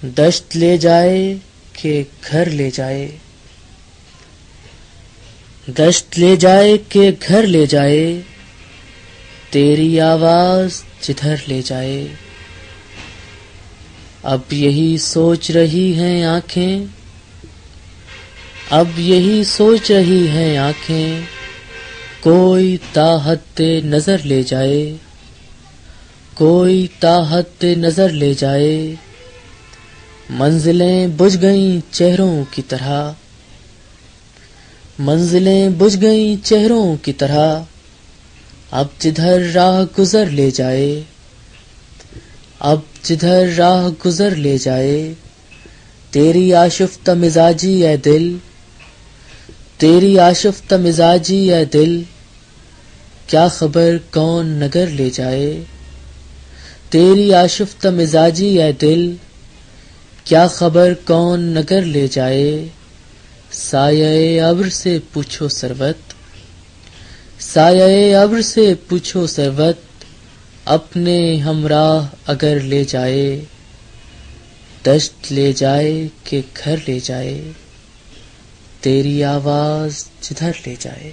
دشت لے جائے کہ گھر لے جائے، دشت لے جائے کہ گھر لے جائے، تیری آواز جدھر لے جائے۔ اب یہی سوچ رہی ہیں آنکھیں، اب یہی سوچ رہی ہیں آنکھیں، کوئی تا حد نظر لے جائے، کوئی تا حد نظر لے جائے۔ منزلیں بجھ گئیں چہروں کی طرح، منزلیں بجھ گئیں چہروں کی طرح، اب جدھر راہ گزر لے جائے، اب جدھر راہ گزر لے جائے۔ تیری آشفتہ مزاجی اے دل، تیری آشفتہ مزاجی اے دل، کیا خبر کون نگر لے جائے۔ تیری آشفتہ مزاجی اے دل، کیا خبر کون نگر لے جائے۔ سایہ ابر سے پوچھو سروت، سایہ ابر سے پوچھو سروت، اپنے ہمراہ اگر لے جائے، دشت لے جائے کہ گھر لے جائے، تیری آواز جدھر لے جائے۔